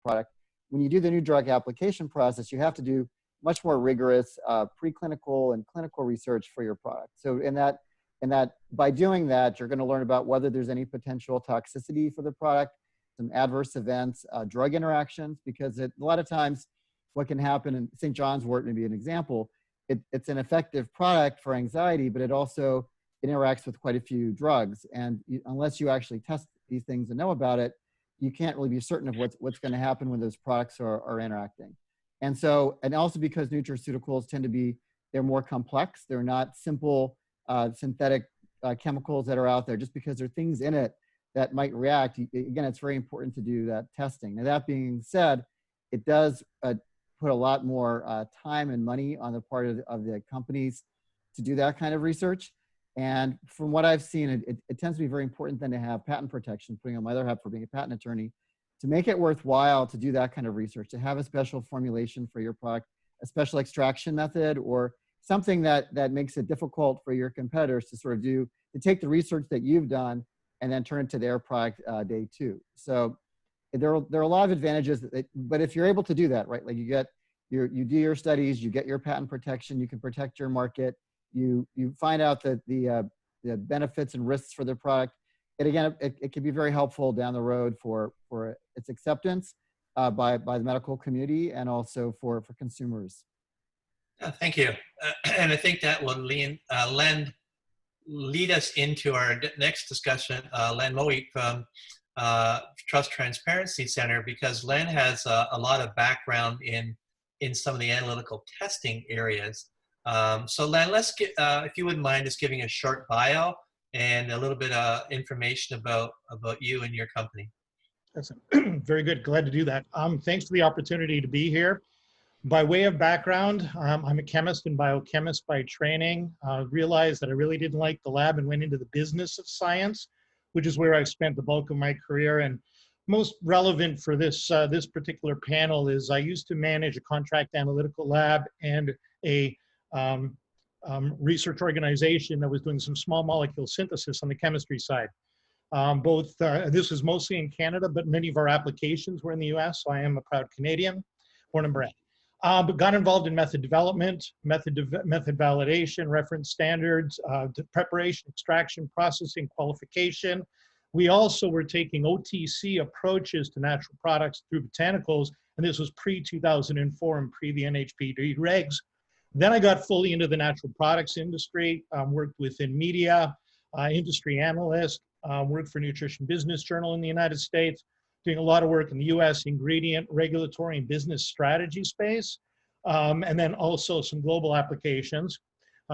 product. When you do the new drug application process, you have to do much more rigorous preclinical and clinical research for your product. So by doing that, you're going to learn about whether there's any potential toxicity for the product, some adverse events, drug interactions, because a lot of times what can happen, and St. John's wort may be an example, it's an effective product for anxiety, but it also interacts with quite a few drugs. And unless you actually test these things and know about it, you can't really be certain of what's going to happen when those products are interacting. And so, and also because nutraceuticals tend to be, they're more complex. They're not simple synthetic chemicals that are out there. Just because there are things in it that might react, again, it's very important to do that testing. Now, that being said, it does put a lot more time and money on the part of the companies to do that kind of research. And from what I've seen, it tends to be very important then to have patent protection, putting on my other hat for being a patent attorney, to make it worthwhile to do that kind of research, to have a special formulation for your product, a special extraction method, or something that makes it difficult for your competitors to sort of do, to take the research that you've done and then turn it to their product day two. So there are a lot of advantages, but if you're able to do that, right, like you do your studies, you get your patent protection, you can protect your market, you find out that the benefits and risks for the product, and again, it can be very helpful down the road for its acceptance by the medical community and also for consumers. Thank you. And I think that will lead us into our next discussion, Len Moe from Trust Transparency Center, because Len has a lot of background in some of the analytical testing areas. So Len, let's get, if you wouldn't mind just giving a short bio and a little bit of information about you and your company. That's very good. Glad to do that. Thanks for the opportunity to be here. By way of background, I'm a chemist and biochemist by training. Realized that I really didn't like the lab and went into the business of science, which is where I spent the bulk of my career. And most relevant for this particular panel is I used to manage a contract analytical lab and a research organization that was doing some small molecule synthesis on the chemistry side. This was mostly in Canada, but many of our applications were in the US, so I am a proud Canadian, born and bred. But got involved in method development, method validation, reference standards, preparation, extraction, processing, qualification. We also were taking OTC approaches to natural products through botanicals, and this was pre-2004 and pre the NHP regs. Then I got fully into the natural products industry, worked within media, industry analyst, worked for Nutrition Business Journal in the United States, doing a lot of work in the US ingredient, regulatory, and business strategy space, and then also some global applications.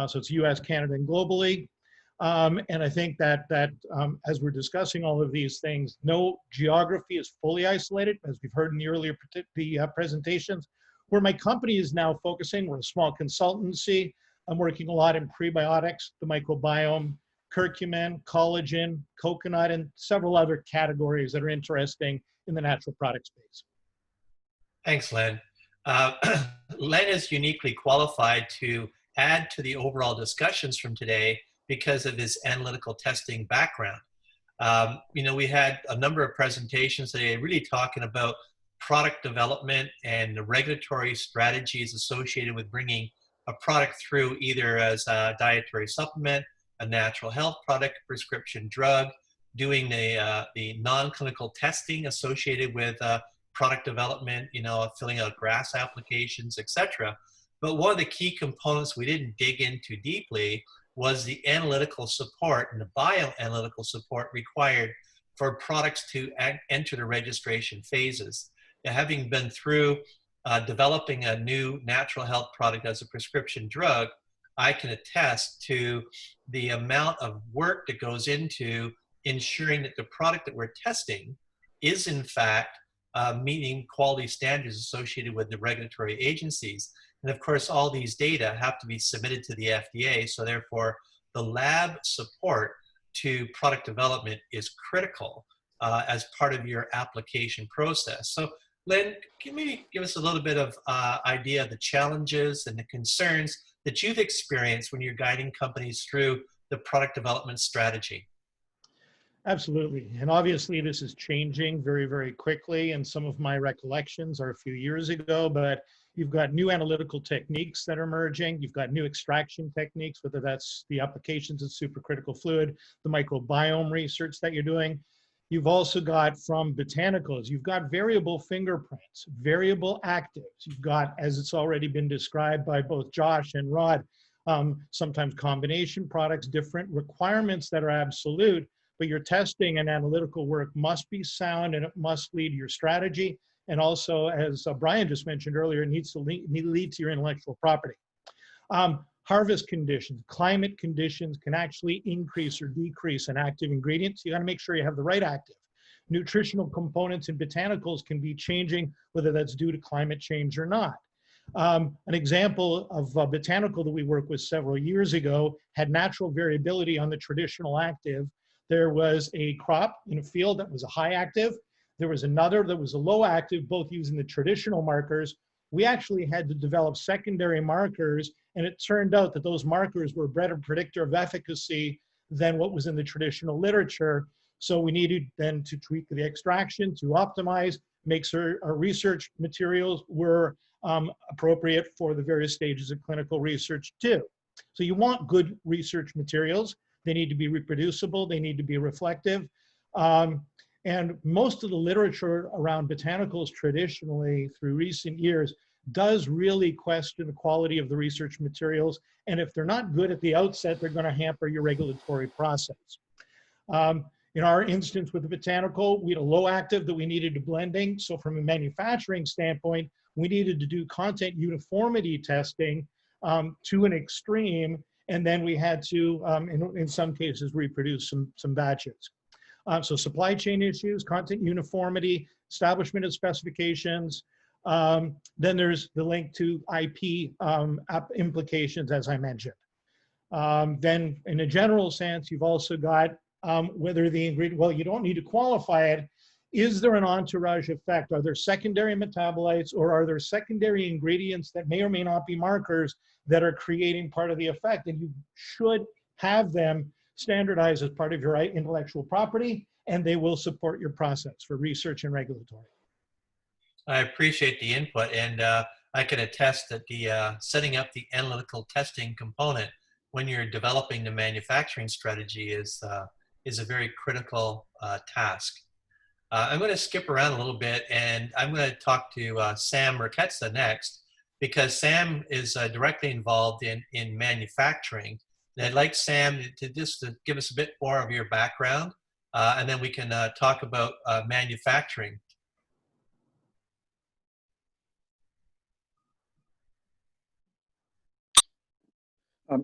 So it's US, Canada, and globally. And I think that as we're discussing all of these things, no geography is fully isolated, as we've heard in the earlier presentations. Where my company is now focusing, we're a small consultancy. I'm working a lot in prebiotics, the microbiome, curcumin, collagen, coconut, and several other categories that are interesting in the natural product space. Thanks, Len. Len is uniquely qualified to add to the overall discussions from today because of his analytical testing background. You know, we had a number of presentations today really talking about product development and the regulatory strategies associated with bringing a product through either as a dietary supplement, a natural health product, prescription drug, doing the non-clinical testing associated with product development, you know, filling out GRAS applications, etc. But one of the key components we didn't dig into deeply was the analytical support and the bioanalytical support required for products to enter the registration phases. Now, having been through developing a new natural health product as a prescription drug, I can attest to the amount of work that goes into ensuring that the product that we're testing is in fact meeting quality standards associated with the regulatory agencies. And of course, all these data have to be submitted to the FDA. So therefore, the lab support to product development is critical as part of your application process. So Len, can you maybe give us a little bit of idea of the challenges and the concerns that you've experienced when you're guiding companies through the product development strategy? Absolutely. And obviously, this is changing very, very quickly. And some of my recollections are a few years ago, but you've got new analytical techniques that are emerging. You've got new extraction techniques, whether that's the applications of supercritical fluid, the microbiome research that you're doing. You've also got from botanicals, you've got variable fingerprints, variable actives. You've got, as it's already been described by both Josh and Rod, sometimes combination products, different requirements that are absolute, but your testing and analytical work must be sound and it must lead to your strategy. And also, as Brian just mentioned earlier, it needs to lead to your intellectual property. Harvest conditions, climate conditions can actually increase or decrease an active ingredient. So you got to make sure you have the right active. Nutritional components in botanicals can be changing, whether that's due to climate change or not. An example of a botanical that we worked with several years ago had natural variability on the traditional active. There was a crop in a field that was a high active. There was another that was a low active, both using the traditional markers. We actually had to develop secondary markers, and it turned out that those markers were a better predictor of efficacy than what was in the traditional literature. So we needed then to tweak the extraction to optimize, make sure our research materials were appropriate for the various stages of clinical research too. So you want good research materials. They need to be reproducible. They need to be reflective. And most of the literature around botanicals traditionally through recent years does really question the quality of the research materials. And if they're not good at the outset, they're going to hamper your regulatory process. In our instance with the botanical, we had a low active that we needed to blending. So from a manufacturing standpoint, we needed to do content uniformity testing to an extreme. And then we had to, in some cases, reproduce some batches. So supply chain issues, content uniformity, establishment of specifications. Then there's the link to IP implications, as I mentioned. Then in a general sense, you've also got whether the ingredient, well, you don't need to qualify it. Is there an entourage effect? Are there secondary metabolites or are there secondary ingredients that may or may not be markers that are creating part of the effect? And you should have them standardized as part of your intellectual property, and they will support your process for research and regulatory. I appreciate the input, and I can attest that the setting up the analytical testing component when you're developing the manufacturing strategy is a very critical task. I'm going to skip around a little bit, and I'm going to talk to Sam Merketza next, because Sam is directly involved in manufacturing. And I'd like Sam to just give us a bit more of your background, and then we can talk about manufacturing.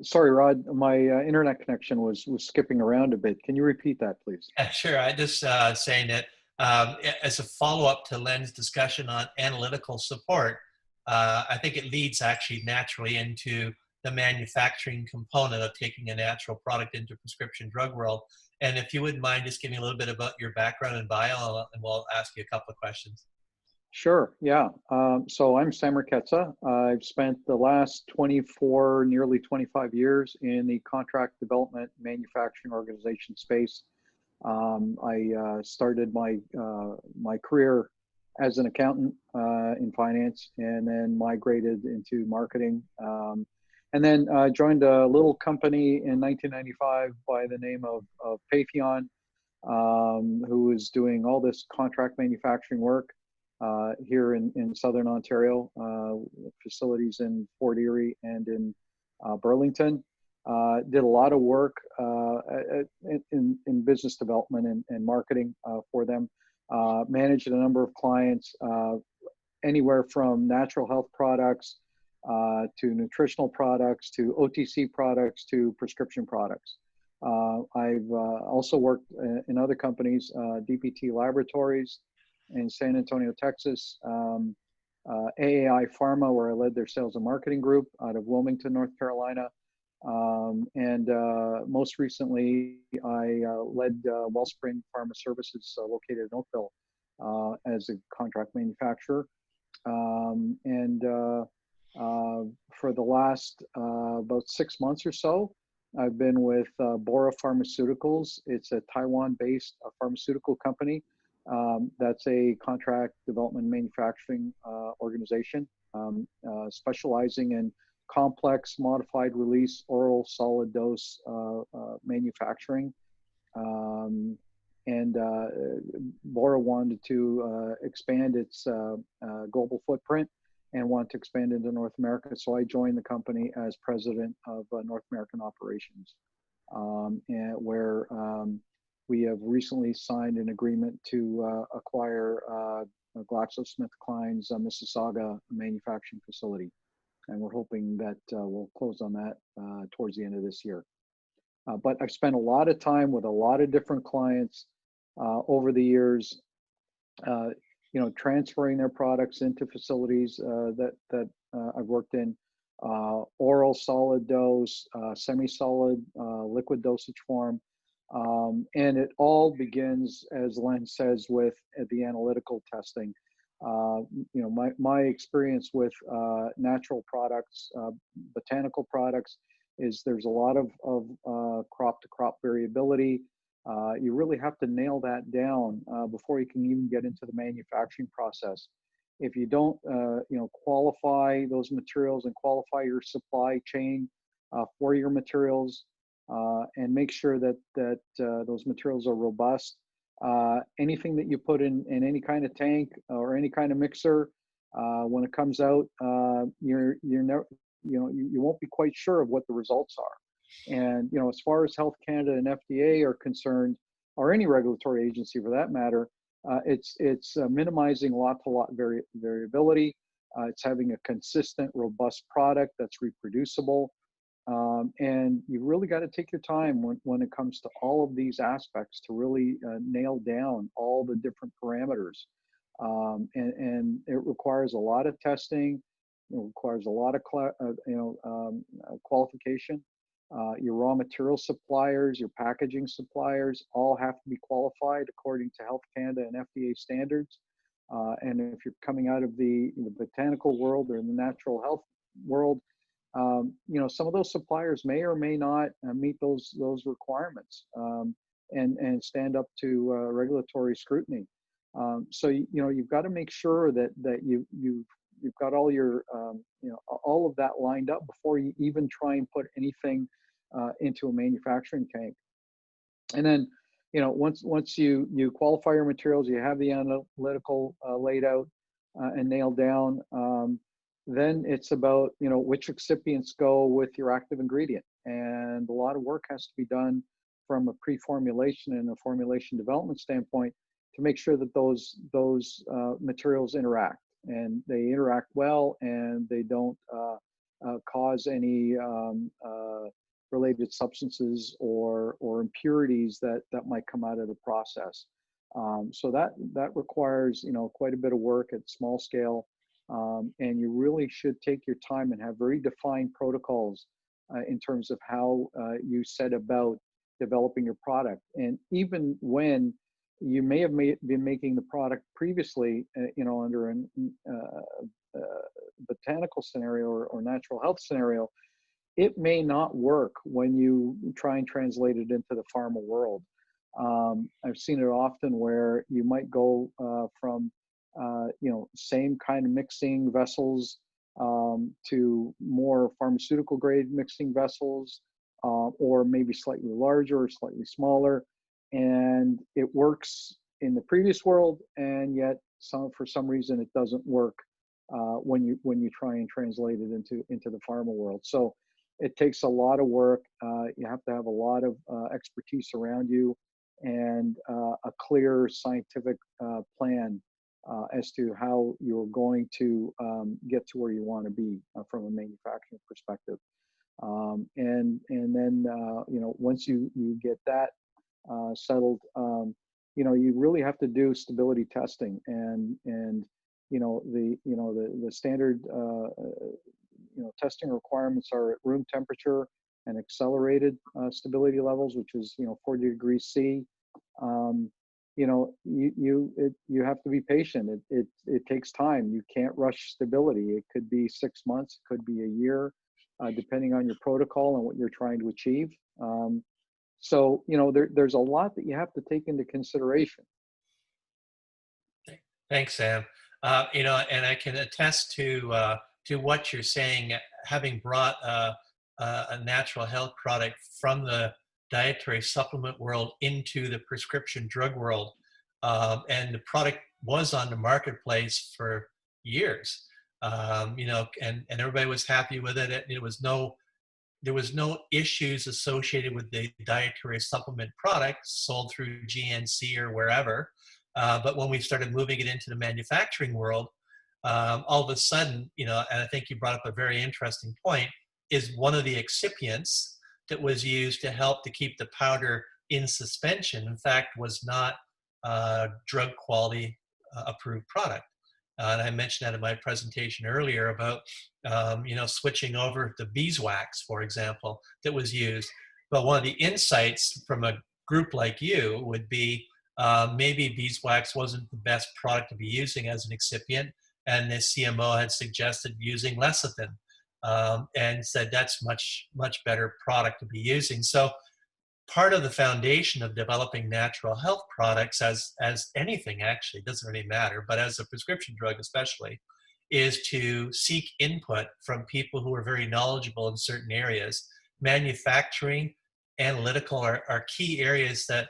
Sorry, Rod, my internet connection was skipping around a bit. Can you repeat that, please? Yeah, sure. I just saying that as a follow-up to Len's discussion on analytical support, I think it leads actually naturally into the manufacturing component of taking a natural product into prescription drug world. And if you wouldn't mind just giving a little bit about your background and bio, and we'll ask you a couple of questions. Sure, yeah. So I'm Sam Merketza. I've spent the last 24, nearly 25 years in the contract development manufacturing organization space. I started my career as an accountant in finance, and then migrated into marketing, and then joined a little company in 1995 by the name of Patheon, who was doing all this contract manufacturing work here in Southern Ontario, facilities in Fort Erie and in Burlington. Did a lot of work in business development and marketing for them. Managed a number of clients, anywhere from natural health products to nutritional products to OTC products to prescription products. I've also worked in other companies, DPT Laboratories in San Antonio, Texas, AAI Pharma, where I led their sales and marketing group out of Wilmington, North Carolina. And most recently, I led Wellspring Pharma Services located in Oakville as a contract manufacturer. For the last about 6 months or so, I've been with Bora Pharmaceuticals. It's a Taiwan-based pharmaceutical company. That's a contract development manufacturing organization specializing in complex modified release oral solid dose manufacturing. And Bora wanted to expand its global footprint and want to expand into North America. So I joined the company as president of North American operations, and where we have recently signed an agreement to acquire GlaxoSmithKline's Mississauga manufacturing facility. And we're hoping that we'll close on that towards the end of this year. But I've spent a lot of time with a lot of different clients over the years, transferring their products into facilities that I've worked in, oral solid dose, semi-solid, liquid dosage form. And it all begins, as Len says, with the analytical testing. My experience with natural products, botanical products, is there's a lot of crop to crop variability. You really have to nail that down before you can even get into the manufacturing process. If you don't, qualify those materials and qualify your supply chain for your materials, and make sure that those materials are robust. Anything that you put in any kind of tank or any kind of mixer, when it comes out, you're never, you won't be quite sure of what the results are. And as far as Health Canada and FDA are concerned, or any regulatory agency for that matter, it's minimizing lot-to-lot variability. It's having a consistent, robust product that's reproducible. And you really got to take your time when it comes to all of these aspects to really nail down all the different parameters. And it requires a lot of testing. It requires a lot of qualification. Your raw material suppliers, your packaging suppliers, all have to be qualified according to Health Canada and FDA standards. And if you're coming out of the botanical world or the natural health world, some of those suppliers may or may not meet those requirements and stand up to regulatory scrutiny. So you've got to make sure that you've got all your all of that lined up before you even try and put anything into a manufacturing tank. And then once you qualify your materials, you have the analytical laid out and nailed down. Then it's about which excipients go with your active ingredient, and a lot of work has to be done from a pre-formulation and a formulation development standpoint to make sure that those materials interact, and they interact well, and they don't cause any related substances or impurities that might come out of the process. So that requires quite a bit of work at small scale. And you really should take your time and have very defined protocols in terms of how you set about developing your product. And even when you may have been making the product previously, under a botanical scenario or natural health scenario, it may not work when you try and translate it into the pharma world. I've seen it often where you might go from same kind of mixing vessels to more pharmaceutical grade mixing vessels, or maybe slightly larger or slightly smaller, and it works in the previous world, and yet for some reason it doesn't work when you try and translate it into the pharma world. So it takes a lot of work. You have to have a lot of expertise around you, and a clear scientific plan as to how you're going to get to where you want to be from a manufacturing perspective. And then once you get that settled, you really have to do stability testing, and the standard testing requirements are at room temperature and accelerated stability levels, which is 40 degrees C. You have to be patient. It takes time. You can't rush stability. It could be 6 months, it could be a year. depending on your protocol and what you're trying to achieve. So, there's a lot that you have to take into consideration. Thanks, Sam. And I can attest to what you're saying. Having brought a natural health product from the dietary supplement world into the prescription drug world, and the product was on the marketplace for years. And everybody was happy with it. There was no issues associated with the dietary supplement product sold through GNC or wherever. But when we started moving it into the manufacturing world, all of a sudden, and I think you brought up a very interesting point, is one of the excipients that was used to help to keep the powder in suspension, in fact, was not drug quality approved product. And I mentioned that in my presentation earlier about, switching over to beeswax, for example, that was used. But one of the insights from a group like you would be maybe beeswax wasn't the best product to be using as an excipient, and the CMO had suggested using lecithin, and said that's much better product to be using. So part of the foundation of developing natural health products, as anything actually, doesn't really matter, but as a prescription drug especially, is to seek input from people who are very knowledgeable in certain areas. Manufacturing, analytical are key areas that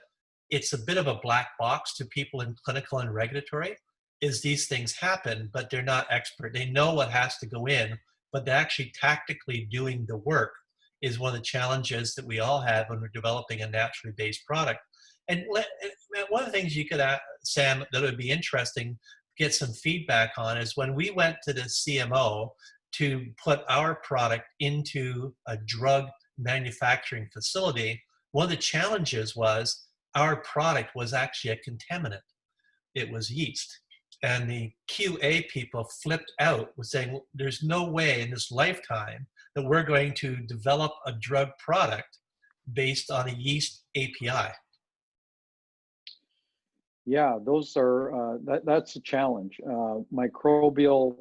it's a bit of a black box to people in clinical and regulatory, is these things happen, but they're not expert. They know what has to go in, but they're actually tactically doing the work is one of the challenges that we all have when we're developing a naturally based product. And one of the things you could, Sam, that would be interesting, get some feedback on is when we went to the CMO to put our product into a drug manufacturing facility, one of the challenges was our product was actually a contaminant. It was yeast. And the QA people flipped out with saying, there's no way in this lifetime that we're going to develop a drug product based on a yeast API. Yeah, those are, that's a challenge. Microbial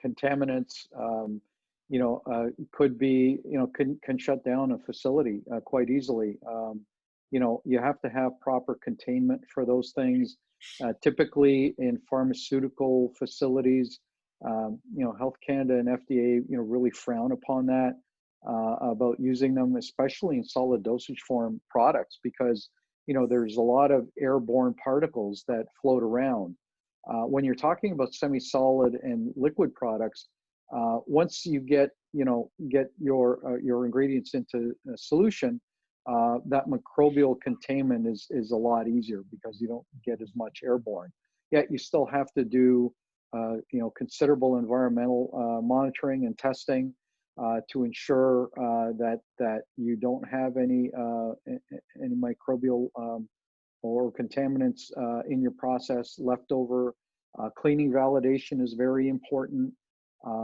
contaminants, could be, can shut down a facility quite easily. You have to have proper containment for those things. Typically in pharmaceutical facilities, Health Canada and FDA, really frown upon that, about using them, especially in solid dosage form products, because, there's a lot of airborne particles that float around. When you're talking about semi-solid and liquid products, once you get your ingredients into a solution, that microbial containment is a lot easier because you don't get as much airborne. Yet you still have to do considerable environmental monitoring and testing to ensure that you don't have any microbial or contaminants in your process left over. Cleaning validation is very important.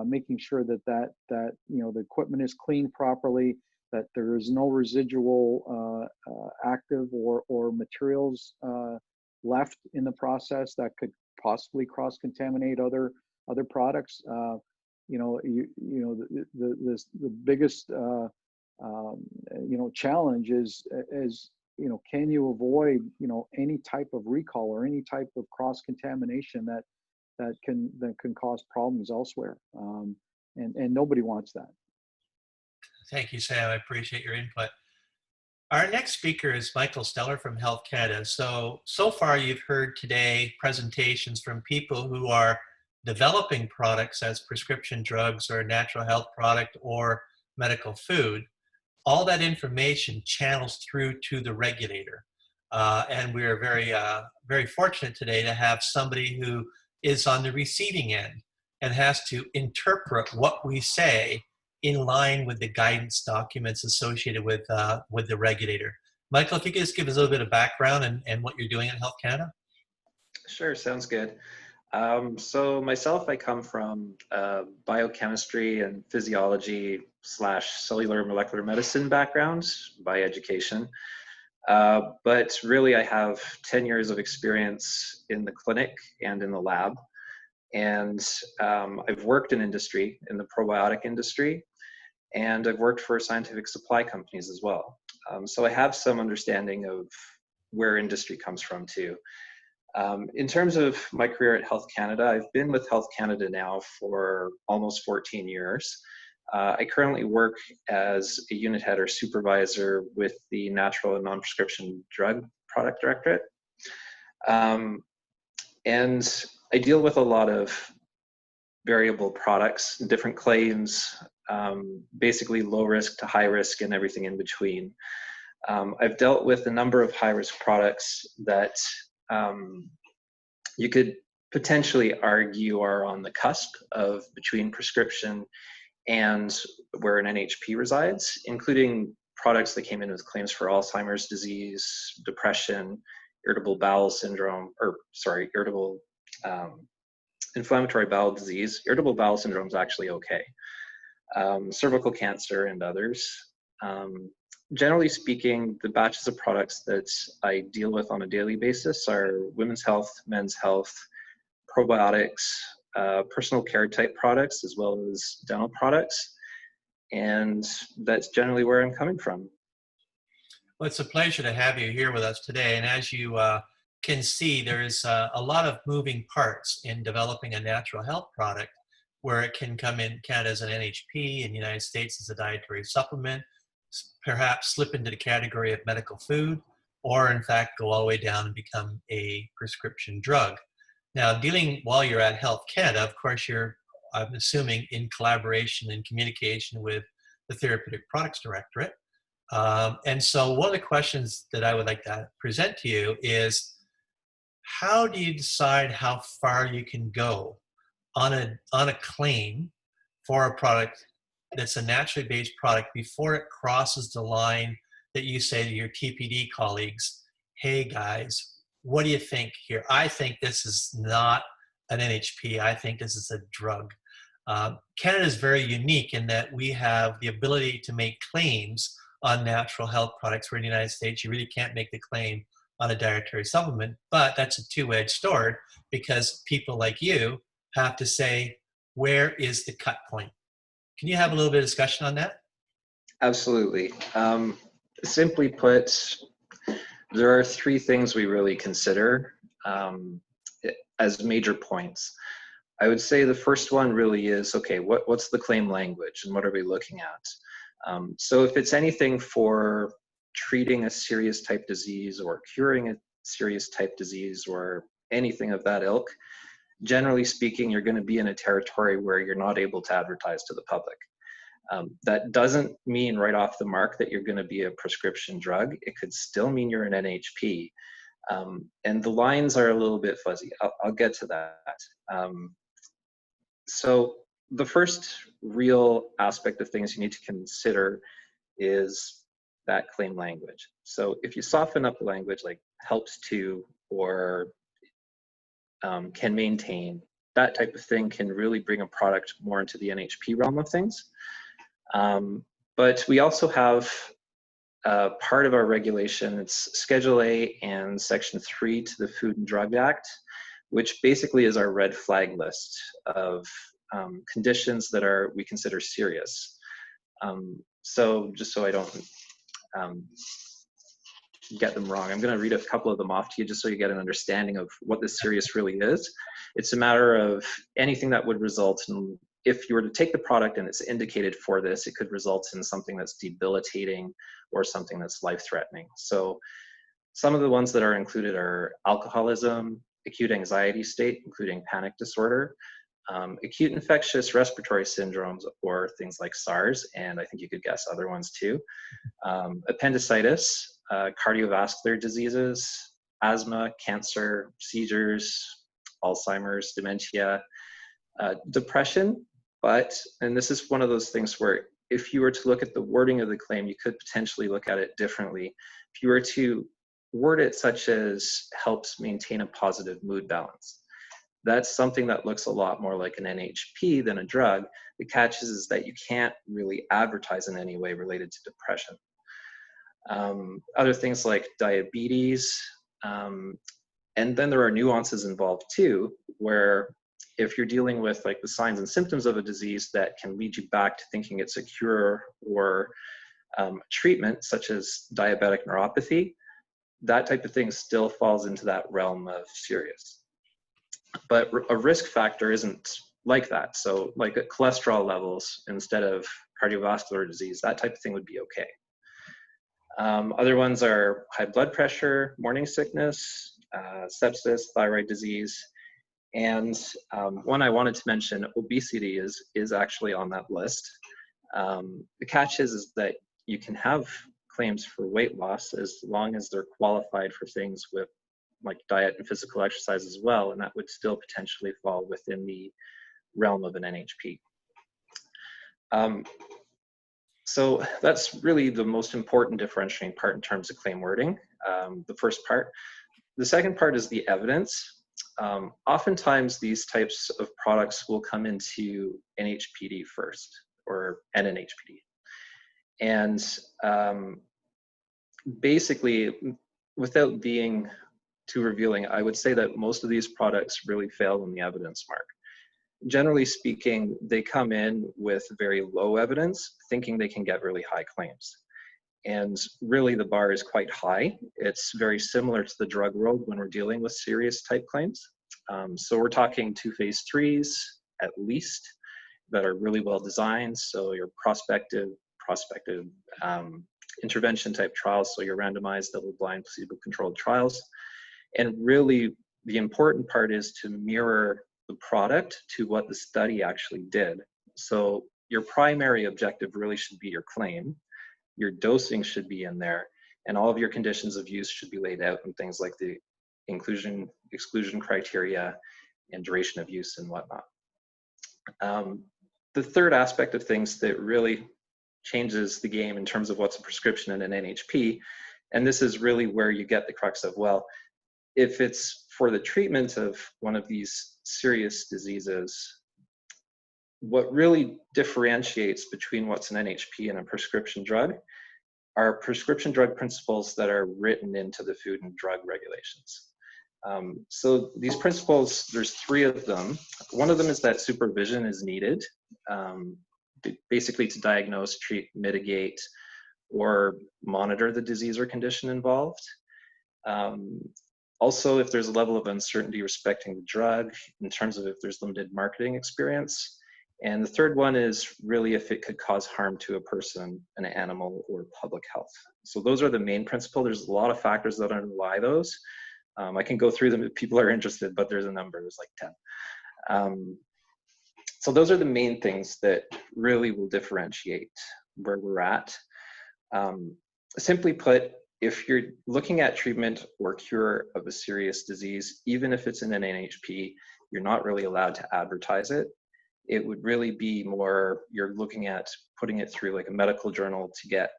Making sure that the equipment is cleaned properly, that there is no residual active or materials left in the process that could possibly cross-contaminate other products. The biggest challenge is can you avoid any type of recall or any type of cross-contamination that can cause problems elsewhere, and nobody wants that. Thank you, Sam. I appreciate your input. Our next speaker is Michael Steller from Health Canada. So far you've heard today presentations from people who are developing products as prescription drugs or a natural health product or medical food. All that information channels through to the regulator. And we're very fortunate today to have somebody who is on the receiving end and has to interpret what we say in line with the guidance documents associated with the regulator. Michael, if you could just give us a little bit of background and what you're doing at Health Canada. Sure, sounds good. So myself, I come from biochemistry and physiology / cellular molecular medicine backgrounds by education. But really I have 10 years of experience in the clinic and in the lab. And I've worked in industry, in the probiotic industry, and I've worked for scientific supply companies as well. So I have some understanding of where industry comes from too. In terms of my career at Health Canada, I've been with Health Canada now for almost 14 years. I currently work as a unit head or supervisor with the Natural and Non-Prescription Drug Product Directorate. And I deal with a lot of variable products, different claims, basically low risk to high risk and everything in between. I've dealt with a number of high risk products that you could potentially argue are on the cusp of between prescription and where an NHP resides, including products that came in with claims for Alzheimer's disease, depression, irritable bowel syndrome, irritable inflammatory bowel disease. Irritable bowel syndrome is actually okay. Cervical cancer and others. Generally speaking, the batches of products that I deal with on a daily basis are women's health, men's health, probiotics, personal care type products, as well as dental products. And that's generally where I'm coming from. Well, it's a pleasure to have you here with us today. And as you can see, there is a lot of moving parts in developing a natural health product, where it can come in Canada as an NHP, in the United States as a dietary supplement, perhaps slip into the category of medical food, or in fact go all the way down and become a prescription drug. Now, dealing while you're at Health Canada, of course, I'm assuming, in collaboration and communication with the Therapeutic Products Directorate. And so one of the questions that I would like to present to you is, how do you decide how far you can go on a claim for a product that's a naturally based product before it crosses the line that you say to your TPD colleagues, hey guys, what do you think here? I think this is not an NHP. I think this is a drug. Canada is very unique in that we have the ability to make claims on natural health products, where in the United States, you really can't make the claim on a dietary supplement. But that's a two-edged sword, because people like you have to say, where is the cut point? Can you have a little bit of discussion on that? Absolutely. Simply put, there are three things we really consider as major points. I would say the first one really is, okay, what's the claim language and what are we looking at? So if it's anything for treating a serious type disease or curing a serious type disease or anything of that ilk, generally speaking, you're going to be in a territory where you're not able to advertise to the public. That doesn't mean right off the mark that you're going to be a prescription drug. It could still mean you're an NHP. And the lines are a little bit fuzzy. I'll get to that. So the first real aspect of things you need to consider is that claim language. So if you soften up the language like helps to or can maintain, that type of thing can really bring a product more into the NHP realm of things. But we also have part of our regulation, it's Schedule A and Section 3 to the Food and Drug Act, which basically is our red flag list of conditions that we consider serious. So just so I don't get them wrong, I'm going to read a couple of them off to you just so you get an understanding of what this serious really is. It's a matter of anything that would result in, if you were to take the product and it's indicated for this, it could result in something that's debilitating or something that's life-threatening. So some of the ones that are included are alcoholism, acute anxiety state, including panic disorder, acute infectious respiratory syndromes, or things like SARS, and I think you could guess other ones too, appendicitis, cardiovascular diseases, asthma, cancer, seizures, Alzheimer's, dementia, depression. But, and this is one of those things where if you were to look at the wording of the claim, you could potentially look at it differently. If you were to word it such as helps maintain a positive mood balance, that's something that looks a lot more like an NHP than a drug. The catch is that you can't really advertise in any way related to depression. Other things like diabetes, and then there are nuances involved too, where if you're dealing with like the signs and symptoms of a disease that can lead you back to thinking it's a cure or treatment, such as diabetic neuropathy, that type of thing still falls into that realm of serious. But a risk factor isn't like that. So like at cholesterol levels instead of cardiovascular disease, that type of thing would be okay. Other ones are high blood pressure, morning sickness, sepsis, thyroid disease, and one I wanted to mention, obesity is actually on that list. The catch is that you can have claims for weight loss as long as they're qualified for things with like diet and physical exercise as well, and that would still potentially fall within the realm of an NHP. So that's really the most important differentiating part in terms of claim wording, the first part. The second part is the evidence. Oftentimes these types of products will come into NHPD first, or NNHPD. And basically, without being too revealing, I would say that most of these products really fail in the evidence mark. Generally speaking, they come in with very low evidence, thinking they can get really high claims. And really the bar is quite high. It's very similar to the drug world when we're dealing with serious type claims. So we're talking 2 phase 3s at least that are really well designed. So your prospective intervention type trials, so your randomized double-blind placebo-controlled trials. And really the important part is to mirror the product to what the study actually did. So your primary objective really should be your claim, your dosing should be in there, and all of your conditions of use should be laid out in things like the inclusion, exclusion criteria, and duration of use and whatnot. The third aspect of things that really changes the game in terms of what's a prescription and an NHP, and this is really where you get the crux of, well, if it's for the treatment of one of these serious diseases, what really differentiates between what's an NHP and a prescription drug are prescription drug principles that are written into the Food and Drug Regulations. So these principles, there's 3 of them. One of them is that supervision is needed, basically to diagnose, treat, mitigate, or monitor the disease or condition involved. Also, if there's a level of uncertainty respecting the drug in terms of if there's limited marketing experience. And the third one is really if it could cause harm to a person, an animal, or public health. So those are the main principles. There's a lot of factors that underlie those. I can go through them if people are interested, but there's a number, there's like 10. So those are the main things that really will differentiate where we're at. Simply put, if you're looking at treatment or cure of a serious disease, even if it's in an NHP, you're not really allowed to advertise it. It would really be more, you're looking at putting it through like a medical journal to get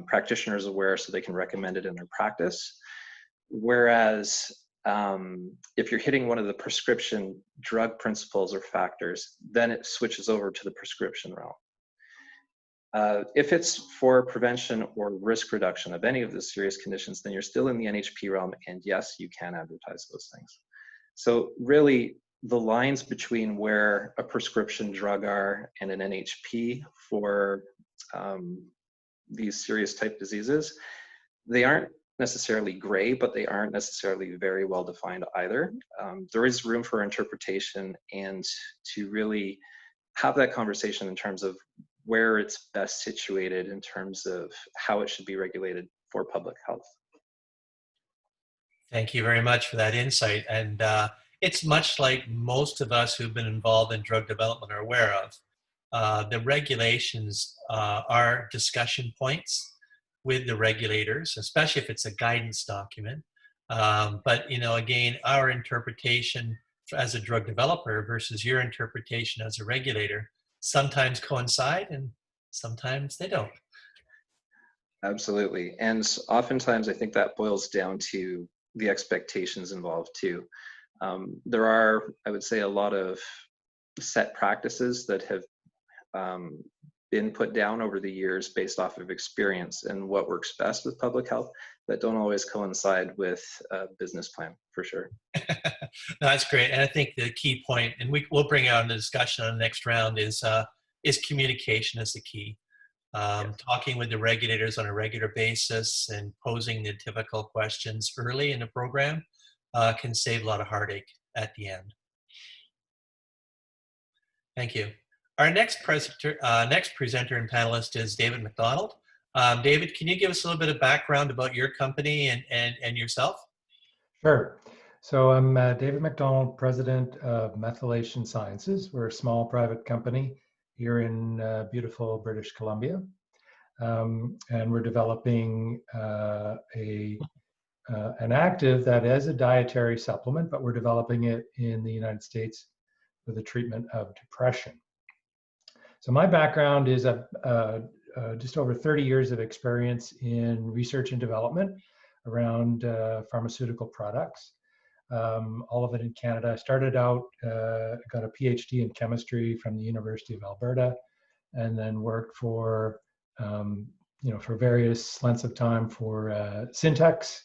practitioners aware so they can recommend it in their practice. Whereas if you're hitting one of the prescription drug principles or factors, then it switches over to the prescription realm. If it's for prevention or risk reduction of any of the serious conditions, then you're still in the NHP realm, and yes, you can advertise those things. So really, the lines between where a prescription drug are and an NHP for these serious type diseases, they aren't necessarily gray, but they aren't necessarily very well defined either. There is room for interpretation and to really have that conversation in terms of where it's best situated in terms of how it should be regulated for public health. Thank you very much for that insight. And it's much like most of us who've been involved in drug development are aware of. The regulations are discussion points with the regulators, especially if it's a guidance document. But you know, again, our interpretation as a drug developer versus your interpretation as a regulator sometimes coincide and sometimes they don't. Absolutely. And oftentimes I think that boils down to the expectations involved too. There are, I would say, a lot of set practices that have been put down over the years based off of experience and what works best with public health that don't always coincide with a business plan. for sure. That's great. And I think the key point, and we'll bring out in the discussion on the next round, is communication is the key. Talking with the regulators on a regular basis and posing the difficult questions early in the program can save a lot of heartache at the end. Thank you. Our next presenter and panelist is David McDonald. David, can you give us a little bit of background about your company and yourself? Sure. So I'm David McDonald, president of Methylation Sciences. We're a small private company here in beautiful British Columbia. And we're developing an active that is a dietary supplement, but we're developing it in the United States for the treatment of depression. So my background is just over 30 years of experience in research and development around pharmaceutical products, all of it in Canada. I started out, got a PhD in chemistry from the University of Alberta, and then worked for, for various lengths of time for Syntex,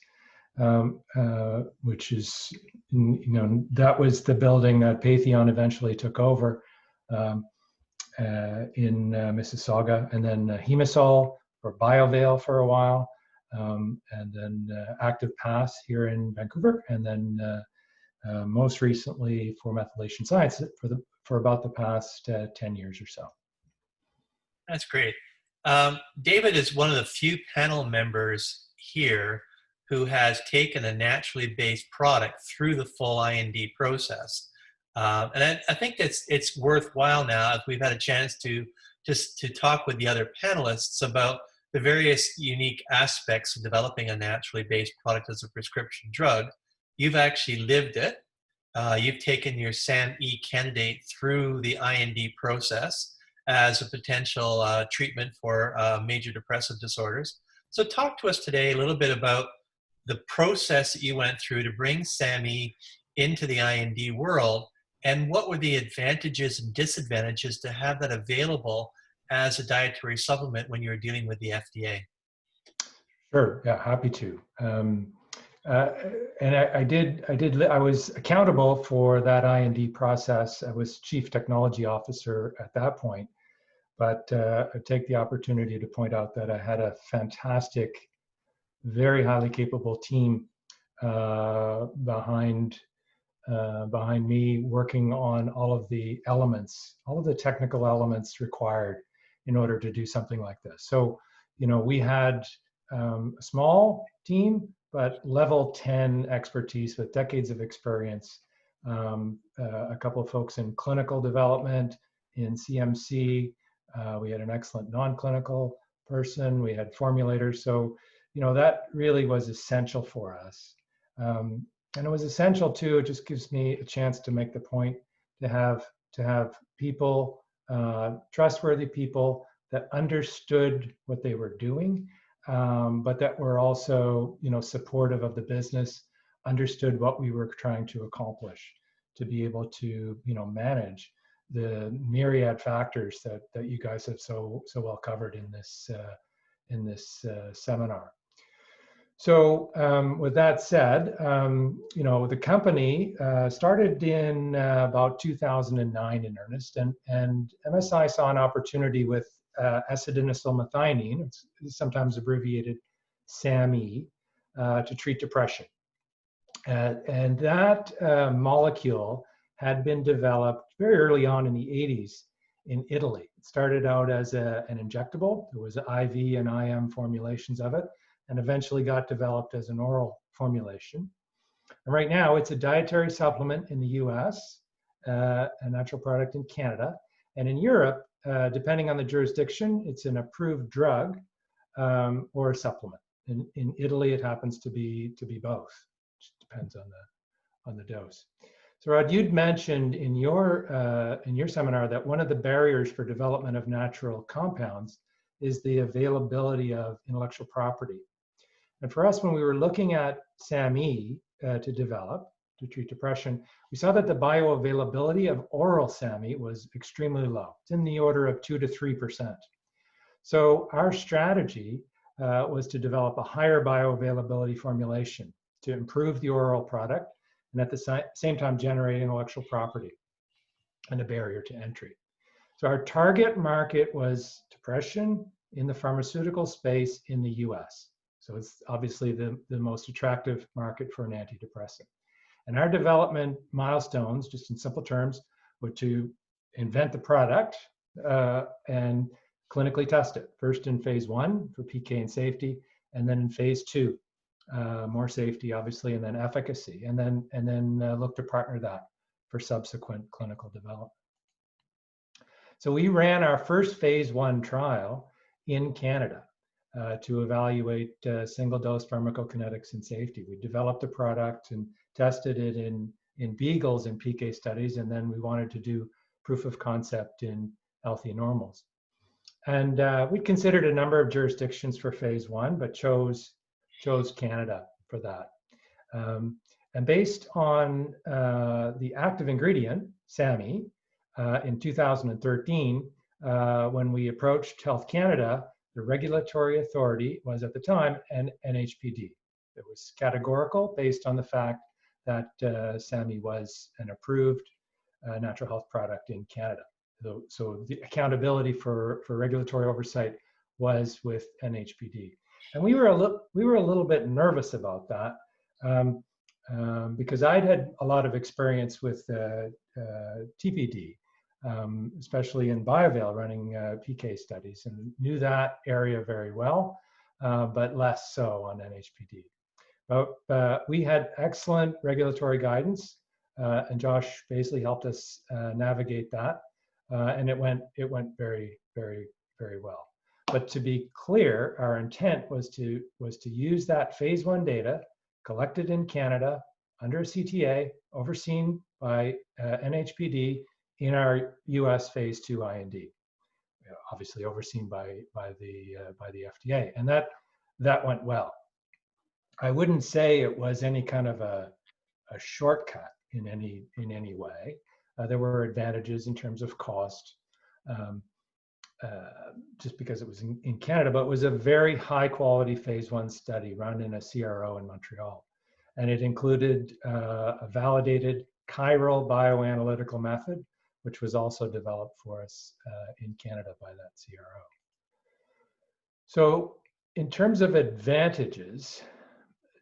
which is, that was the building that Patheon eventually took over in Mississauga, and then Hemasol for BioVale for a while, and then Active Pass here in Vancouver, and then most recently for Methylation Science for about the past 10 years or so. That's great. David is one of the few panel members here who has taken a naturally based product through the full IND process. And I think it's worthwhile now, as we've had a chance to talk with the other panelists about the various unique aspects of developing a naturally based product as a prescription drug. You've actually lived it. You've taken your SAM-E candidate through the IND process as a potential treatment for major depressive disorders. So talk to us today a little bit about the process that you went through to bring SAM-E into the IND world, and what were the advantages and disadvantages to have that available as a dietary supplement when you were dealing with the FDA? Sure, yeah, happy to. And I was accountable for that IND process. I was chief technology officer at that point, but I take the opportunity to point out that I had a fantastic, very highly capable team behind me, working on all of the elements, all of the technical elements required in order to do something like this. So, we had a small team, but level 10 expertise with decades of experience, a couple of folks in clinical development, in CMC. We had an excellent non-clinical person. We had formulators. So, that really was essential for us. And it was essential too, it just gives me a chance to make the point to have people, trustworthy people that understood what they were doing, but that were also, supportive of the business, understood what we were trying to accomplish, to be able to, manage the myriad factors that you guys have so well covered in this seminar. So with that said, the company started in about 2009 in earnest, and MSI saw an opportunity with acetylmethionine, it's sometimes abbreviated SAM-E, to treat depression. And that molecule had been developed very early on in the 80s in Italy. It started out as an injectable. There was IV and IM formulations of it, and eventually got developed as an oral formulation. And right now, it's a dietary supplement in the US, a natural product in Canada, and in Europe, depending on the jurisdiction, it's an approved drug or a supplement. In Italy, it happens to be both. It depends on the dose. So Rod, you'd mentioned in your seminar that one of the barriers for development of natural compounds is the availability of intellectual property. And for us, when we were looking at SAM-E to develop, to treat depression, we saw that the bioavailability of oral SAM-E was extremely low. It's in the order of 2 to 3%. So our strategy was to develop a higher bioavailability formulation to improve the oral product and at the same time generating intellectual property and a barrier to entry. So our target market was depression in the pharmaceutical space in the US. So it's obviously the most attractive market for an antidepressant. And our development milestones, just in simple terms, were to invent the product and clinically test it. First in phase 1 for PK and safety, and then in phase 2, more safety, obviously, and then efficacy, and then look to partner that for subsequent clinical development. So we ran our first phase 1 trial in Canada to evaluate single-dose pharmacokinetics and safety. We developed a product and tested it in beagles in PK studies, and then we wanted to do proof of concept in healthy normals. And we considered a number of jurisdictions for phase 1, but chose Canada for that. And based on the active ingredient, SAMI, in 2013, when we approached Health Canada, the regulatory authority was at the time an NHPD. It was categorical based on the fact that SAMI was an approved natural health product in Canada. So the accountability for regulatory oversight was with NHPD. And we were a little bit nervous about that because I'd had a lot of experience with TPD, especially in BioVale running PK studies, and knew that area very well, but less so on NHPD. But we had excellent regulatory guidance, and Josh basically helped us navigate that, and it went very, very, very well. But to be clear, our intent was to use that phase 1 data collected in Canada under a CTA overseen by NHPD in our US phase 2 IND, obviously overseen by the FDA, and that went well. I wouldn't say it was any kind of a shortcut in any way. There were advantages in terms of cost, just because it was in Canada, but it was a very high quality phase 1 study run in a CRO in Montreal. And it included a validated chiral bioanalytical method, which was also developed for us in Canada by that CRO. So in terms of advantages,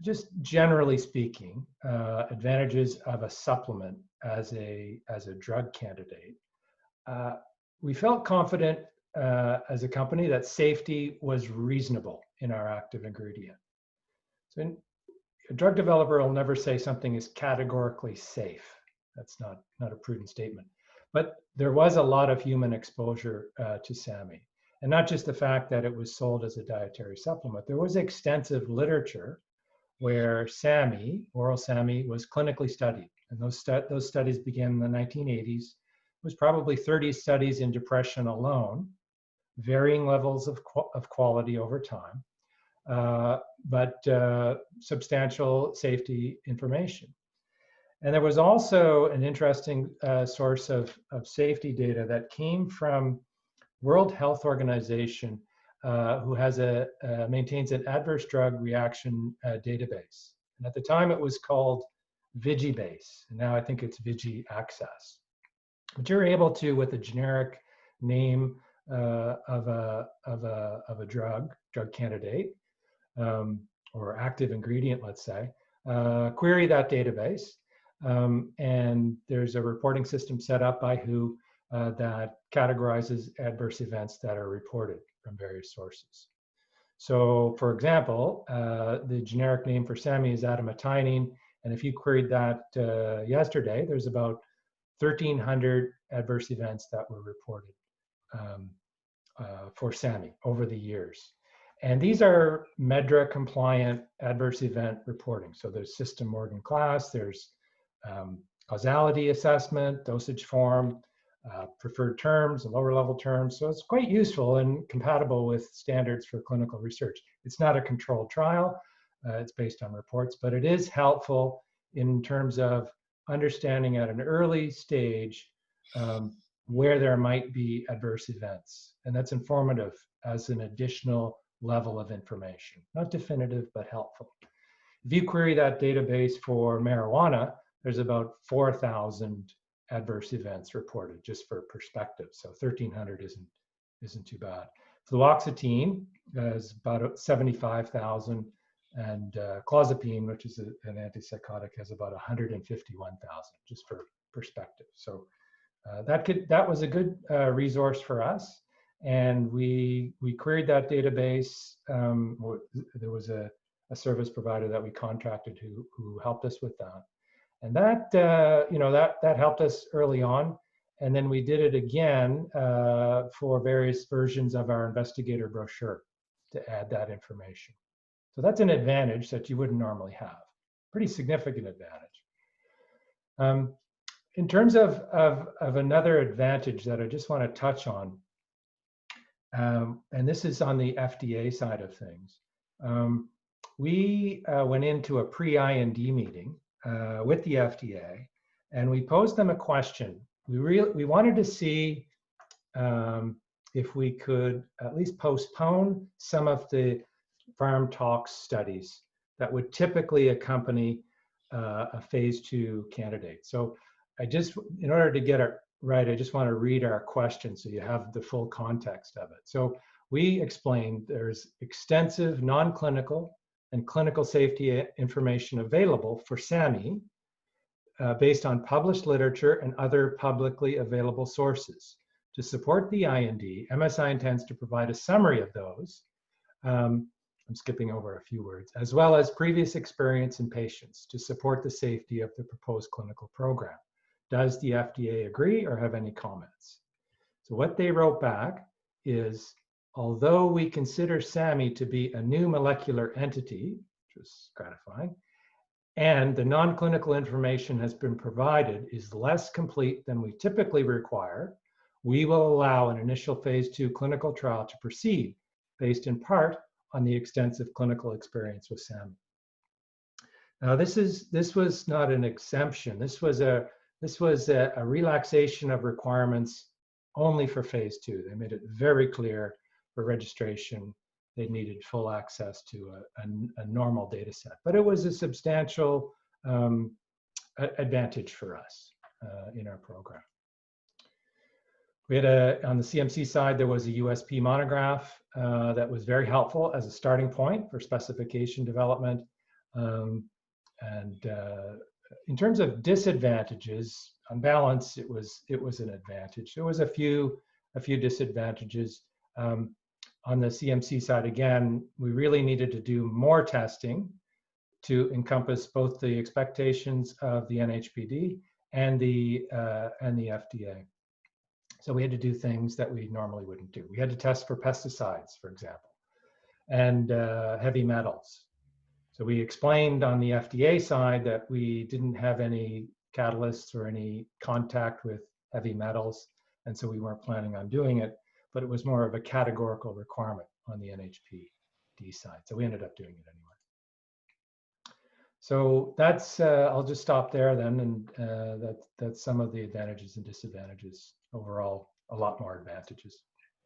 just generally speaking, advantages of a supplement as a drug candidate, we felt confident as a company that safety was reasonable in our active ingredient. So a drug developer will never say something is categorically safe. That's not a prudent statement. But there was a lot of human exposure to SAMI. And not just the fact that it was sold as a dietary supplement. There was extensive literature where SAMI, oral SAMI, was clinically studied. And those studies began in the 1980s. It was probably 30 studies in depression alone, varying levels of quality over time, but substantial safety information. And there was also an interesting source of safety data that came from World Health Organization, who has maintains an adverse drug reaction database. And at the time it was called VigiBase, and now I think it's VigiAccess. But you're able to, with a generic name of a drug candidate, or active ingredient, let's say, query that database. And there's a reporting system set up by WHO that categorizes adverse events that are reported from various sources. So for example, the generic name for SAMI is atomethionine. And if you queried that yesterday, there's about 1,300 adverse events that were reported for SAMI over the years. And these are MEDRA compliant adverse event reporting. So there's system Morgan class, there's causality assessment, dosage form, preferred terms, and lower level terms. So it's quite useful and compatible with standards for clinical research. It's not a controlled trial, it's based on reports, but it is helpful in terms of understanding at an early stage where there might be adverse events. And that's informative as an additional level of information. Not definitive, but helpful. If you query that database for marijuana, there's about 4,000 adverse events reported, just for perspective. So 1,300 isn't too bad. Fluoxetine is about 75,000, and clozapine, which is an antipsychotic, has about 151,000, just for perspective. So that was a good resource for us, and we queried that database. There was a service provider that we contracted who helped us with that, and that that helped us early on. And then we did it again for various versions of our investigator brochure to add that information. So that's an advantage that you wouldn't normally have. Pretty significant advantage. In terms of another advantage that I just want to touch on, and this is on the FDA side of things, we went into a pre-IND meeting with the FDA, and we posed them a question. We wanted to see if we could at least postpone some of the farm tox studies that would typically accompany a phase 2 candidate. So in order to get it right, I just want to read our question so you have the full context of it. So we explained there's extensive non-clinical and clinical safety information available for SAMI based on published literature and other publicly available sources. To support the IND, MSI intends to provide a summary of those. I'm skipping over a few words, as well as previous experience in patients to support the safety of the proposed clinical program. Does the FDA agree or have any comments? So what they wrote back is, although we consider SAMI to be a new molecular entity, which was gratifying, and the non-clinical information has been provided is less complete than we typically require, we will allow an initial phase 2 clinical trial to proceed based in part on the extensive clinical experience with SAMI. Now, this was not an exemption. This was a relaxation of requirements only for phase 2. They made it very clear for registration they needed full access to a normal data set. But it was a substantial advantage for us in our program. We had on the CMC side, there was a USP monograph that was very helpful as a starting point for specification development. In terms of disadvantages, on balance, it was an advantage. There was a few disadvantages. On the CMC side, again, we really needed to do more testing to encompass both the expectations of the NHPD and the FDA. So we had to do things that we normally wouldn't do. We had to test for pesticides, for example, and heavy metals. So we explained on the FDA side that we didn't have any catalysts or any contact with heavy metals, and so we weren't planning on doing it, but it was more of a categorical requirement on the NHPD side. So we ended up doing it anyway. So that's, I'll just stop there then, and that's some of the advantages and disadvantages. Overall, a lot more advantages.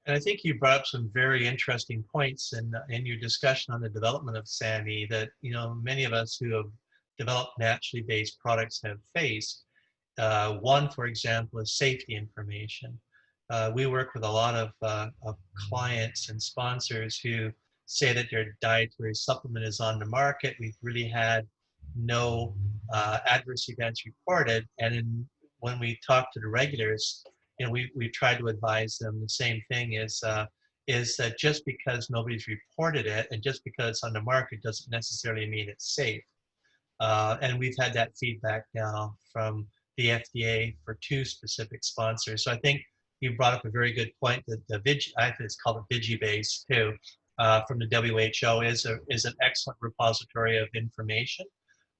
And I think you brought up some very interesting points in your discussion on the development of SAMI that, you know, many of us who have developed naturally based products have faced. One, for example, is safety information. We work with a lot of clients and sponsors who say that their dietary supplement is on the market. We've really had no adverse events reported. And when we talk to the regulators, you know, we've tried to advise them the same thing is that just because nobody's reported it and just because it's on the market doesn't necessarily mean it's safe. And we've had that feedback now from the FDA for 2 specific sponsors. So I think you brought up a very good point that the I think it's called a Vigibase too, from the WHO is an excellent repository of information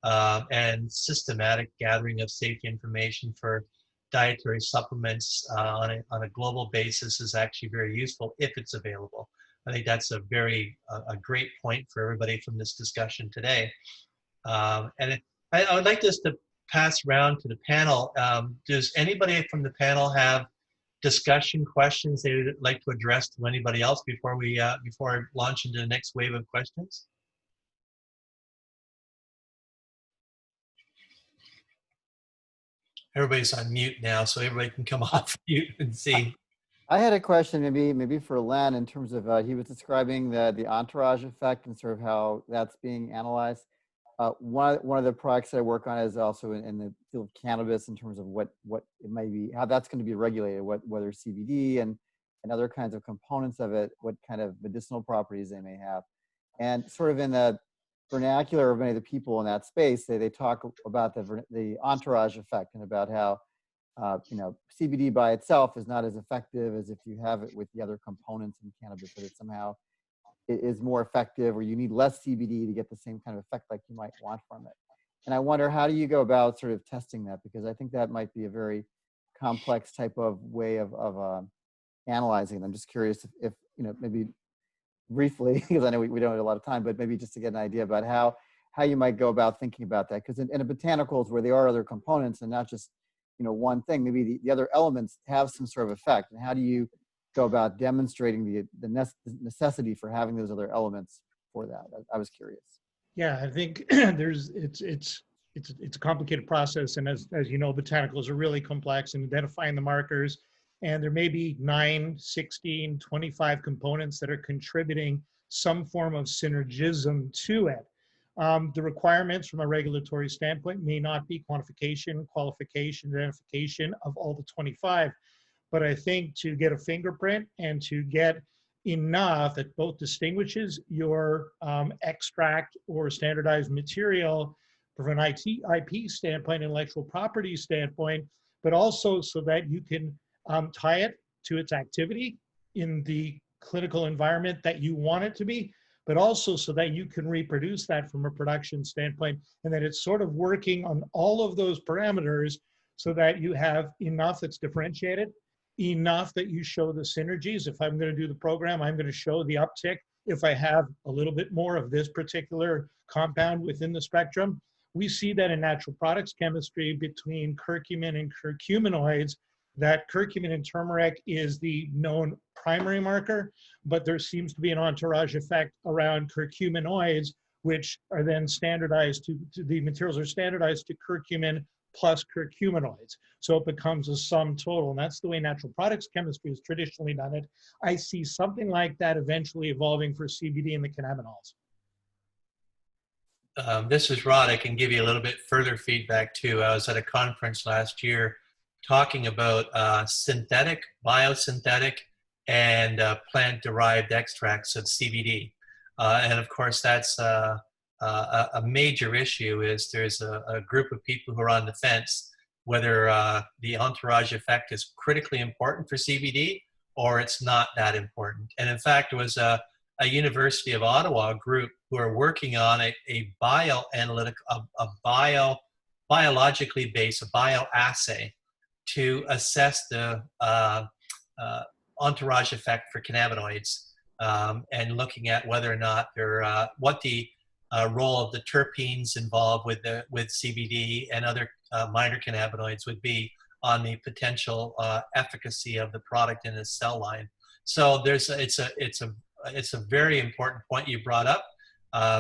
and systematic gathering of safety information for dietary supplements on a global basis is actually very useful if it's available. I think that's a great point for everybody from this discussion today. And I would like just to pass around to the panel. Does anybody from the panel have discussion questions they would like to address to anybody else before we launch into the next wave of questions? Everybody's on mute now, so everybody can come off mute and see. I had a question, maybe for Len, in terms of he was describing the entourage effect and sort of how that's being analyzed. One of the products that I work on is also in the field of cannabis, in terms of what it may be, how that's going to be regulated, whether CBD and other kinds of components of it, what kind of medicinal properties they may have, and sort of in the vernacular of many of the people in that space, they talk about the entourage effect, and about how CBD by itself is not as effective as if you have it with the other components in cannabis, that it somehow is more effective, or you need less CBD to get the same kind of effect like you might want from it. And I wonder, how do you go about sort of testing that? Because I think that might be a very complex type of way of analyzing it. I'm just curious if maybe briefly, because I know we don't have a lot of time, but maybe just to get an idea about how you might go about thinking about that. Because in a botanicals, where there are other components and not just one thing, maybe the other elements have some sort of effect. And how do you go about demonstrating the necessity for having those other elements for that? I was curious. Yeah, I think it's a complicated process, and as you know, botanicals are really complex in identifying the markers, and there may be 9, 16, 25 components that are contributing some form of synergism to it. The requirements from a regulatory standpoint may not be quantification, qualification, identification of all the 25, but I think to get a fingerprint and to get enough that both distinguishes your extract or standardized material from an IP standpoint, intellectual property standpoint, but also so that you can tie it to its activity in the clinical environment that you want it to be, but also so that you can reproduce that from a production standpoint, and that it's sort of working on all of those parameters so that you have enough that's differentiated, enough that you show the synergies. If I'm going to do the program, I'm going to show the uptick if I have a little bit more of this particular compound within the spectrum. We see that in natural products chemistry between curcumin and curcuminoids, that curcumin and turmeric is the known primary marker, but there seems to be an entourage effect around curcuminoids, which are then standardized to the materials are standardized to curcumin plus curcuminoids. So it becomes a sum total. And that's the way natural products chemistry has traditionally done it. I see something like that eventually evolving for CBD and the cannabinoids. This is Rod. I can give you a little bit further feedback too. I was at a conference last year talking about synthetic, biosynthetic, and plant-derived extracts of CBD. And of course, that's a major issue. Is there's a group of people who are on the fence whether the entourage effect is critically important for CBD or it's not that important. And in fact, it was a University of Ottawa group who are working on a bioanalytic, biologically based, a bioassay to assess the entourage effect for cannabinoids, and looking at whether or not they're, what the role of the terpenes involved with CBD and other minor cannabinoids would be on the potential efficacy of the product in the cell line. So it's a very important point you brought up,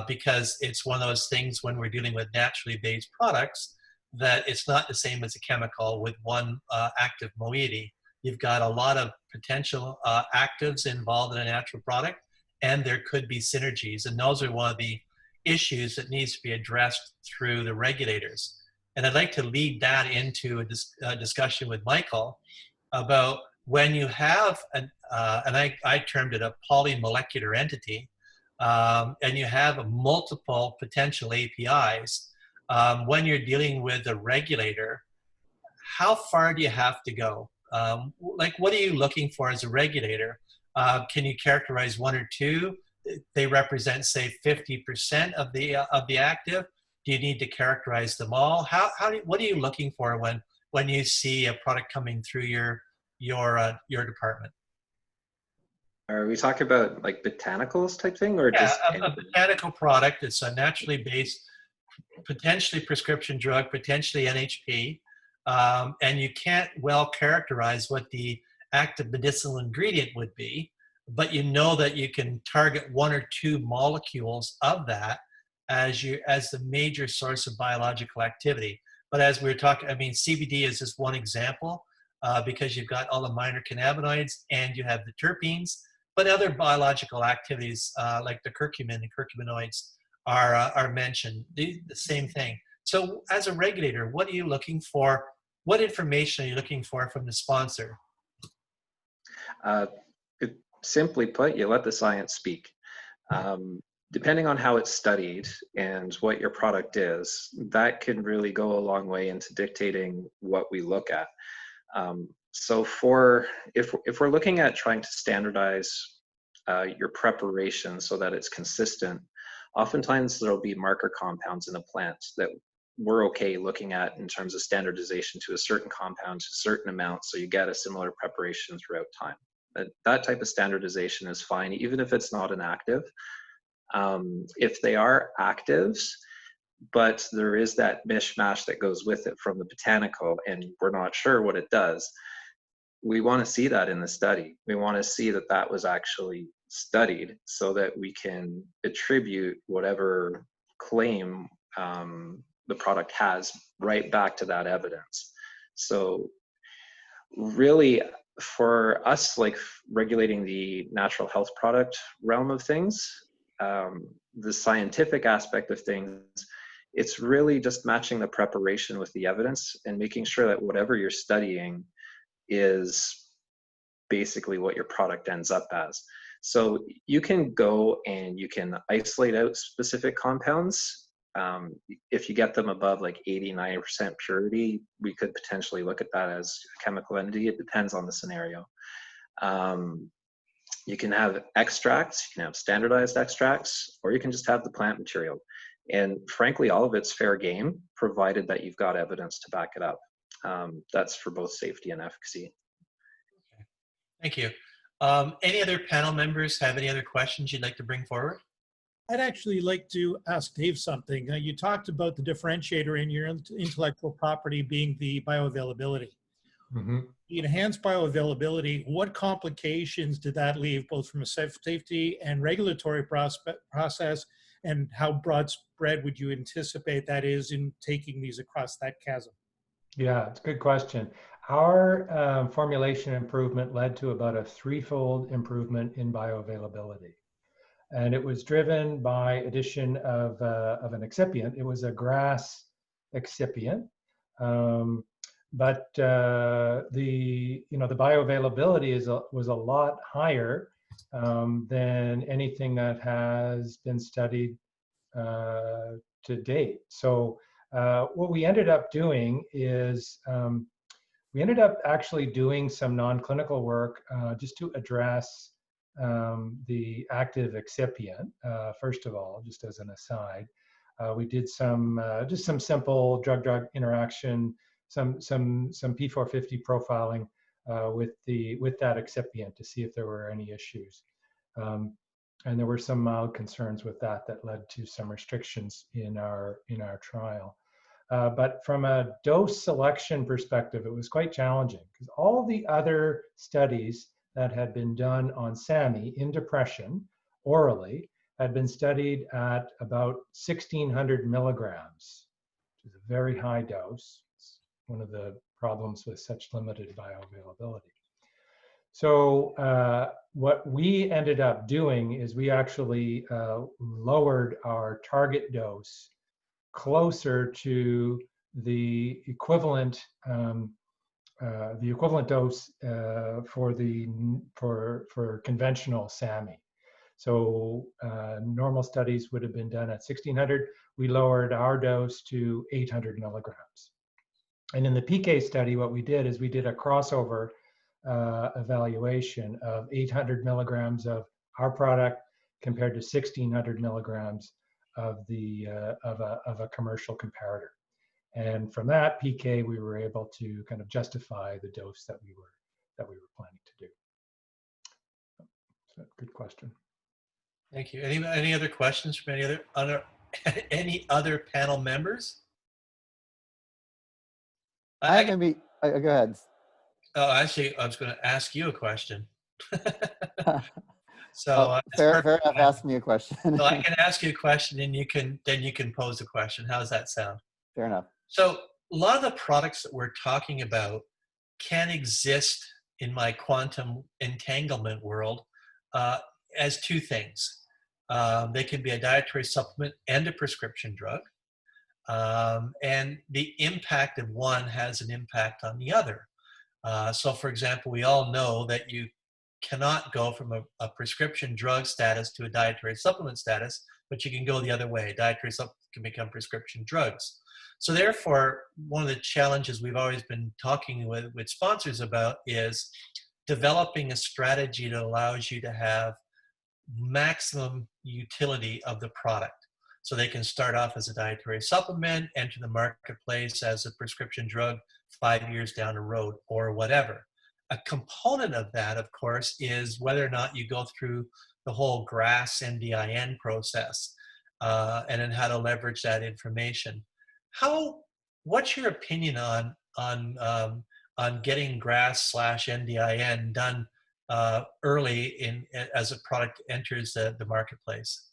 because it's one of those things when we're dealing with naturally based products that it's not the same as a chemical with one active moiety. You've got a lot of potential actives involved in a natural product, and there could be synergies. And those are one of the issues that needs to be addressed through the regulators. And I'd like to lead that into a discussion with Michael about when you have, and I termed it a polymolecular entity, and you have multiple potential APIs, when you're dealing with a regulator, how far do you have to go? Like, what are you looking for as a regulator? Can you characterize one or two? They represent, say, 50% of the active. Do you need to characterize them all? What are you looking for when you see a product coming through your department? Are we talking about like botanicals type thing, or Yeah, just a botanical product. It's a naturally based, potentially prescription drug, potentially NHP, and you can't well characterize what the active medicinal ingredient would be, but you know that you can target one or two molecules of that as the major source of biological activity. But as we were talking, I mean, CBD is just one example because you've got all the minor cannabinoids and you have the terpenes, but other biological activities like the curcumin and curcuminoids are mentioned. The same thing. So as a regulator, what are you looking for? What information are you looking for from the sponsor? Simply put, you let the science speak. Depending on how it's studied and what your product is, that can really go a long way into dictating what we look at. So if we're looking at trying to standardize your preparation so that it's consistent, oftentimes there'll be marker compounds in a plant that we're okay looking at in terms of standardization to a certain compound to a certain amount, so you get a similar preparation throughout time. That type of standardization is fine, even if it's not an active. If they are actives, but there is that mishmash that goes with it from the botanical and we're not sure what it does, we want to see that in the study. We want to see that that was actually studied so that we can attribute whatever claim the product has right back to that evidence. So really, for us, like regulating the natural health product realm of things, the scientific aspect of things, it's really just matching the preparation with the evidence and making sure that whatever you're studying is basically what your product ends up as. So you can go and you can isolate out specific compounds. If you get them above like 80–90% purity, we could potentially look at that as a chemical entity. It depends on the scenario. You can have extracts, you can have standardized extracts, or you can just have the plant material. And frankly, all of it's fair game, provided that you've got evidence to back it up. That's for both safety and efficacy. Okay. Thank you. Any other panel members have any other questions you'd like to bring forward? I'd actually like to ask Dave something. You talked about the differentiator in your intellectual property being the bioavailability. Mm-hmm. The enhanced bioavailability, what complications did that leave, both from a safety and regulatory process, and how broad spread would you anticipate that is in taking these across that chasm? Yeah, it's a good question. Our formulation improvement led to about a threefold improvement in bioavailability. And it was driven by addition of an excipient. It was a grass excipient. But the bioavailability was a lot higher than anything that has been studied to date. So what we ended up doing is we ended up actually doing some non-clinical work just to address the active excipient. First of all, just as an aside, we did just some simple drug-drug interaction, some P450 profiling with that excipient to see if there were any issues. And there were some mild concerns with that led to some restrictions in our trial. But from a dose selection perspective, it was quite challenging because all the other studies that had been done on SAMI in depression orally had been studied at about 1,600 milligrams, which is a very high dose. It's one of the problems with such limited bioavailability. So what we ended up doing is we actually lowered our target dose closer to the equivalent dose for conventional SAMI. So normal studies would have been done at 1,600. We lowered our dose to 800 milligrams. And in the PK study, what we did is we did a crossover evaluation of 800 milligrams of our product compared to 1,600 milligrams of a commercial comparator. And from that PK, we were able to kind of justify the dose that we were planning to do. So, good question. Thank you. Any other questions from any other panel members? Go ahead. Oh, actually, I was going to ask you a question. So fair enough. Ask me a question. So I can ask you a question, and then you can pose a question. How does that sound? Fair enough. So a lot of the products that we're talking about can exist in my quantum entanglement world uh, as two things. They can be a dietary supplement and a prescription drug. And the impact of one has an impact on the other. So for example, we all know that you cannot go from a prescription drug status to a dietary supplement status, but you can go the other way. Dietary supplements can become prescription drugs. So therefore, one of the challenges we've always been talking with sponsors about is developing a strategy that allows you to have maximum utility of the product. So they can start off as a dietary supplement, enter the marketplace as a prescription drug 5 years down the road or whatever. A component of that, of course, is whether or not you go through the whole GRAS NDIN process and then how to leverage that information. What's your opinion on getting GRAS/NDIN done early as a product enters the marketplace?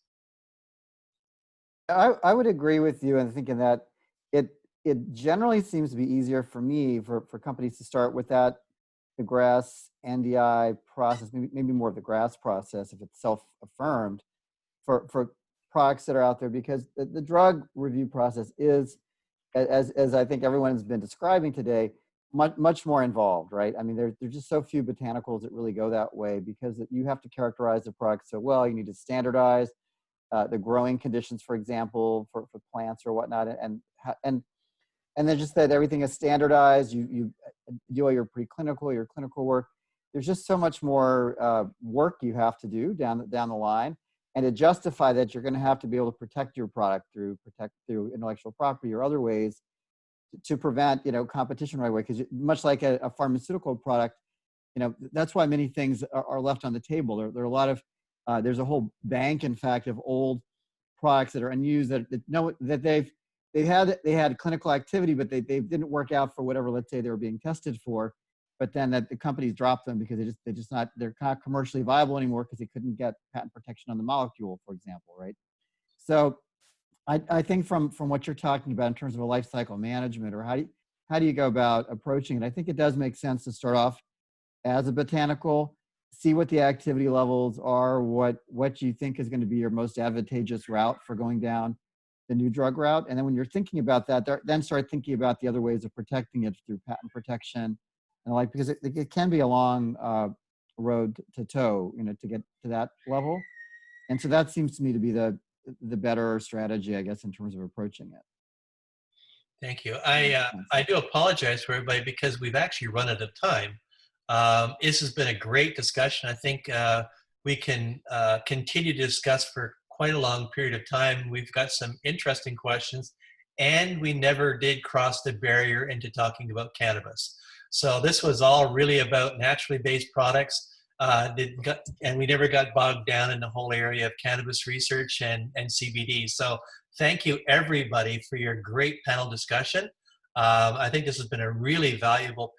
I would agree with you in thinking that it generally seems to be easier for me for companies to start with that, the GRAS NDI process, maybe more of the GRAS process if it's self-affirmed for products that are out there, because the drug review process is, as I think everyone has been describing today, much more involved, right? I mean, there's just so few botanicals that really go that way, because you have to characterize the product so well. You need to standardize the growing conditions, for example, for plants or whatnot, and then just that everything is standardized. You do all your preclinical, your clinical work. There's just so much more work you have to do down the line, and to justify that, you're going to have to be able to protect your product through intellectual property or other ways to prevent competition right away. Because much like a pharmaceutical product, that's why many things are left on the table. There are a lot of there's a whole bank, in fact, of old products that are unused that they had clinical activity, but they didn't work out for whatever, let's say, they were being tested for, but then that the companies dropped them because they're not commercially viable anymore because they couldn't get patent protection on the molecule, for example, right? So I think from what you're talking about in terms of a life cycle management, or how do you go about approaching it, I think it does make sense to start off as a botanical, see what the activity levels are, what you think is going to be your most advantageous route for going down the new drug route. And then when you're thinking about that, then start thinking about the other ways of protecting it through patent protection, and because it can be a long road to toe, to get to that level. And so that seems to me to be the better strategy, I guess, in terms of approaching it. Thank you. I do apologize for everybody because we've actually run out of time. This has been a great discussion. I think we can continue to discuss for quite a long period of time. We've got some interesting questions, and we never did cross the barrier into talking about cannabis. So this was all really about naturally based products, and we never got bogged down in the whole area of cannabis research and CBD. So thank you, everybody, for your great panel discussion. I think this has been a really valuable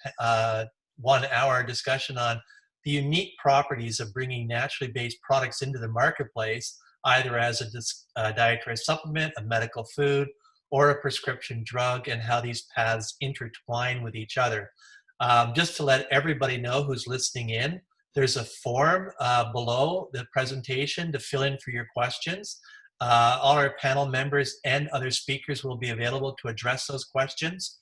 1 hour discussion on the unique properties of bringing naturally based products into the marketplace, either as a dietary supplement, a medical food, or a prescription drug, and how these paths intertwine with each other. Just to let everybody know who's listening in, there's a form below the presentation to fill in for your questions. All our panel members and other speakers will be available to address those questions.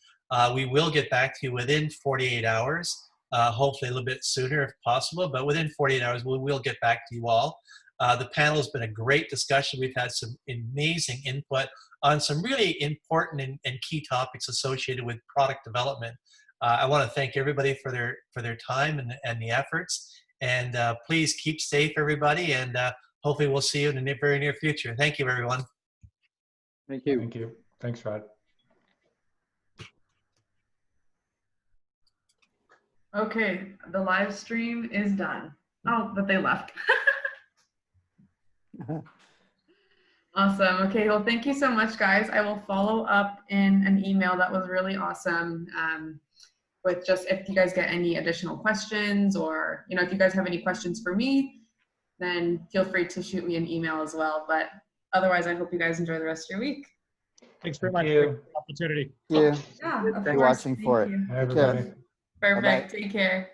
We will get back to you within 48 hours, hopefully a little bit sooner if possible, but within 48 hours, we will get back to you all. The panel has been a great discussion. We've had some amazing input on some really important and key topics associated with product development. I want to thank everybody for their time and the efforts. And please keep safe, everybody, and hopefully we'll see you in the very near future. Thank you, everyone. Thank you. Thank you. Thanks, Rod. Okay, the live stream is done. Oh, but they left. Awesome. Okay, well, thank you so much, guys. I will follow up in an email. That was really awesome. With just if you guys get any additional questions, or if you guys have any questions for me, then feel free to shoot me an email as well. But otherwise, I hope you guys enjoy the rest of your week. Thanks very Thank much you. for the opportunity. Thank you. Yeah, of Be course. watching Thank for it. you. Hi, Take care. everybody. Perfect. Take care.